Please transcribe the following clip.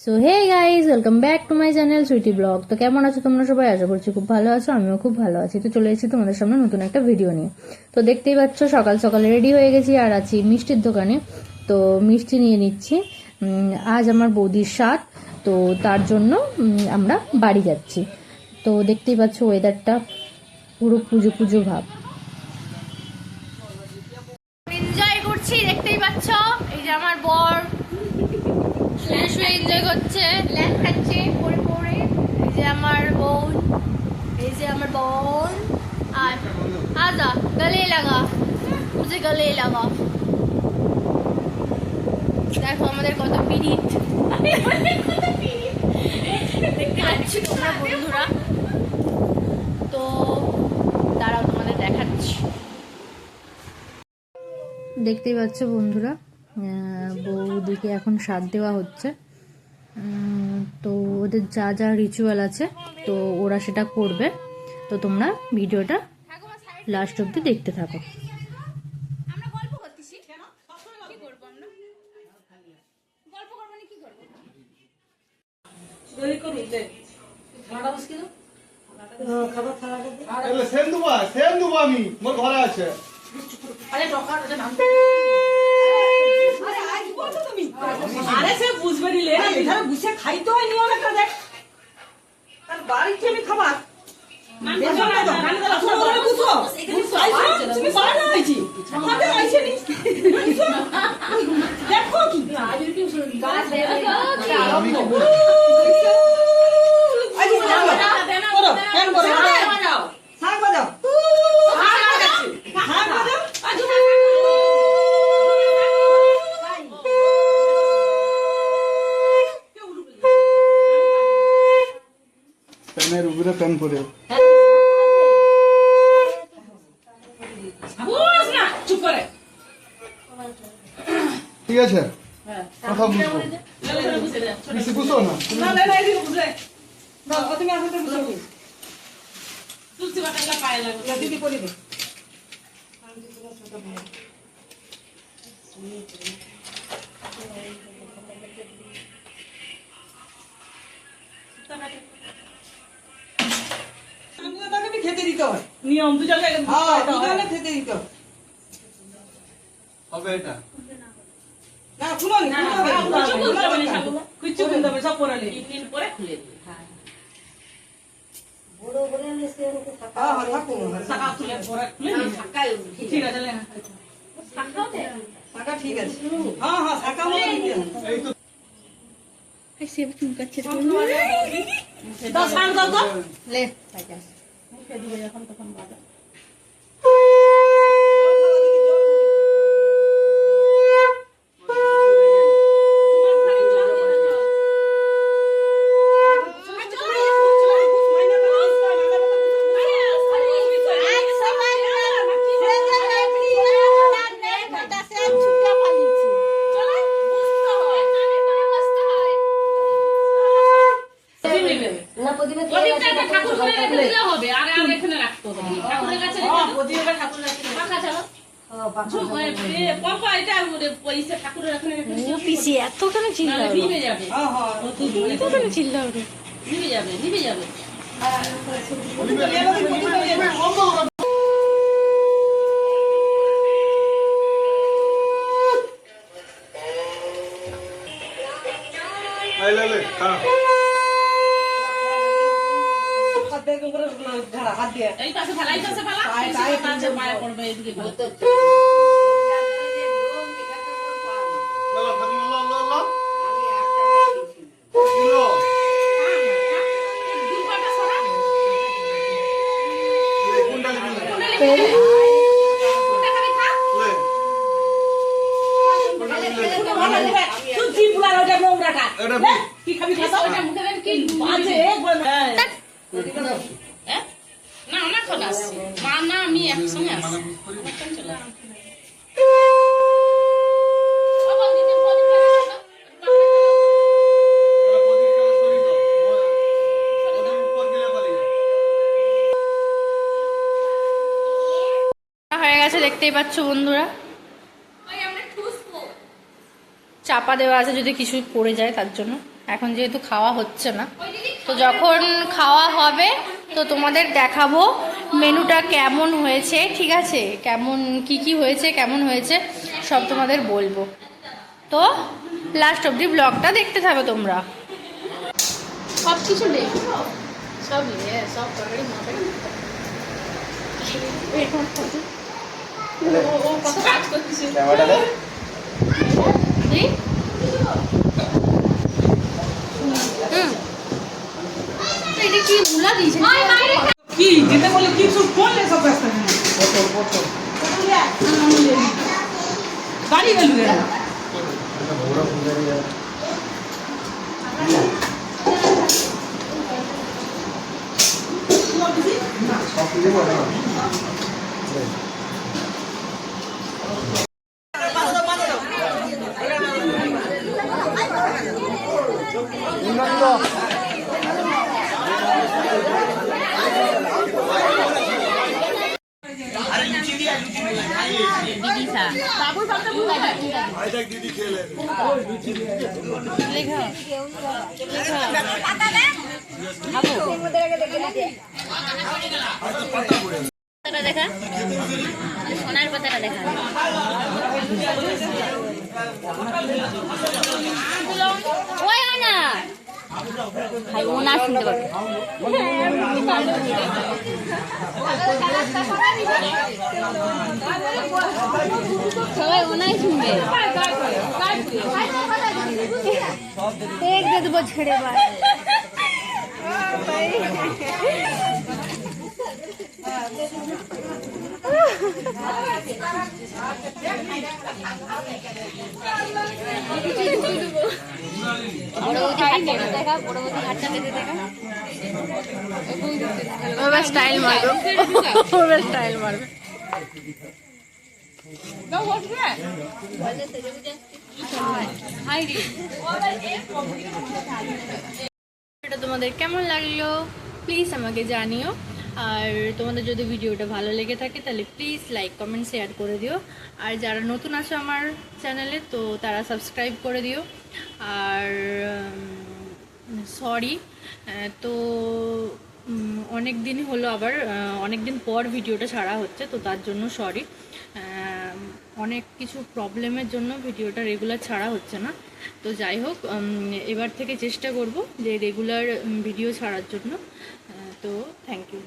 So hey guys, welcome back to my channel Sweety blog. তো কেমন আছো তোমরা সবাই? আশা করছি খুব ভালো আছো, আমিও খুব ভালো আছি। তো চলে এসেছি তোমাদের সামনে নতুন একটা ভিডিও নিয়ে। তো দেখতেই পাচ্ছ সকাল সকাল রেডি হয়ে গেছি আর আছি মিষ্টির দোকানে। তো মিষ্টি নিয়ে নিচ্ছি। আজ আমার বৌদির সাথ, তো তার জন্য আমরা বাড়ি যাচ্ছি। তো দেখতেই পাচ্ছ ওয়েদারটা পুরো পুজো পুজো ভাব। এনজয় করছি, দেখতেই পাচ্ছ এই যে আমার বর শুয়ে এনজয় করছে, ল্যাপ খাচ্ছে পরে পরে। এই যে আমার বোন, এই যে আমার বোন। আর আজা গলে লাগা, মুঝে গলে লাগা। দেখো আমাদের কত পিরিত, দেখতে পাচ্ছি তোমরা বন্ধুরা। তো দাঁড়াও তোমাদের দেখাচ্ছি। দেখতেই পাচ্ছ বন্ধুরা, বৌদিকে এখন সাথ দেওয়া হচ্ছে। তো ওদের যা যা রিচুয়াল আছে তো ওরা সেটা করবে। তো তোমরা ভিডিওটা লাস্ট অবধি দেখতে থাকো। আরে সে বুঝবে নিলে এখানে বুঝে খাইতে হয় নিয়ম একটা দেখ তার বাড়িতে আমি খাবার দেখো কি প্যানের উপরে প্যান করে ঠিক আছে, কথা বুঝবো বেশি বুঝো না। তুমি আসলে তুলসী বাটাটা পায়ে লাগবে দিদি করে দে। খেতে দিতে হয় নিয়ম দু জায়গায় খেতে দিতে হবে এটা না খুলো নি কিছু খুলতে হবে সব পড়ালে 3 দিন পরে খুলে দিবে। হ্যাঁ বড় বড় এসে হ্যাঁ হ্যাঁ থাকো সাকা খুলে পরে খুলে নি সাকাই ঠিক আছে না সাকাও দে সাকা ঠিক আছে হ্যাঁ হ্যাঁ সাকা বলে দিতে এই তো এই সে তুমি কাছে 10 পান দাও তো লে সাকা মুখে দিবে যখন তখন বাজা হাত দিয়ে এই পাশে ফেলা এই পাশে ফেলা এই পাশে পায়ে পড়বে এদিকে হয়ে গেছে। দেখতেই পাচ্ছ বন্ধুরা, চাপা দেওয়া আছে যদি কিছু পড়ে যায় তার জন্য। এখন যেহেতু খাওয়া হচ্ছে না, তো যখন খাওয়া হবে তো তোমাদের দেখাবো মেনুটা কেমন হয়েছে, ঠিক আছে, কেমন কি হয়েছে, কেমন হয়েছে সব তোমাদের বলবো। তো লাস্ট অবধি ব্লগটা দেখতে থাকো তোমরা। সব কিছু দেখো, সব সব তরকারি মরকারি কাজ করতেছে। এটা কি মুলা দিয়েছে কি যেতে বলে কি সব করলে সব ব্যস্ত গাড়ি গেল দেখা সোনার পাতাটা দেখা ওই না ভাই ও না শুনতে পাবে। সবাই ওনাই শুনবে, দেখ দেবো ছেড়ে বার। স্টাইল মারবে, স্টাইল মারবে। এটা তোমাদের কেমন লাগলো প্লিজ আমাকে জানিও। আর তোমাদের যদি ভিডিওটা ভালো লেগে থাকে তাহলে প্লিজ লাইক কমেন্ট শেয়ার করে দিও। আর যারা নতুন আছো আমার চ্যানেলে তো তারা সাবস্ক্রাইব করে দিও। আর সরি, তো অনেক দিন হলো, আবার অনেক দিন পর ভিডিওটা ছাড়া হচ্ছে, তো তার জন্য সরি। অনেক কিছু প্রবলেমের জন্য ভিডিওটা রেগুলার ছাড়া হচ্ছে না। তো যাই হোক, এবার থেকে চেষ্টা করব যে রেগুলার ভিডিও ছাড়ার জন্য। তো থ্যাংক ইউ।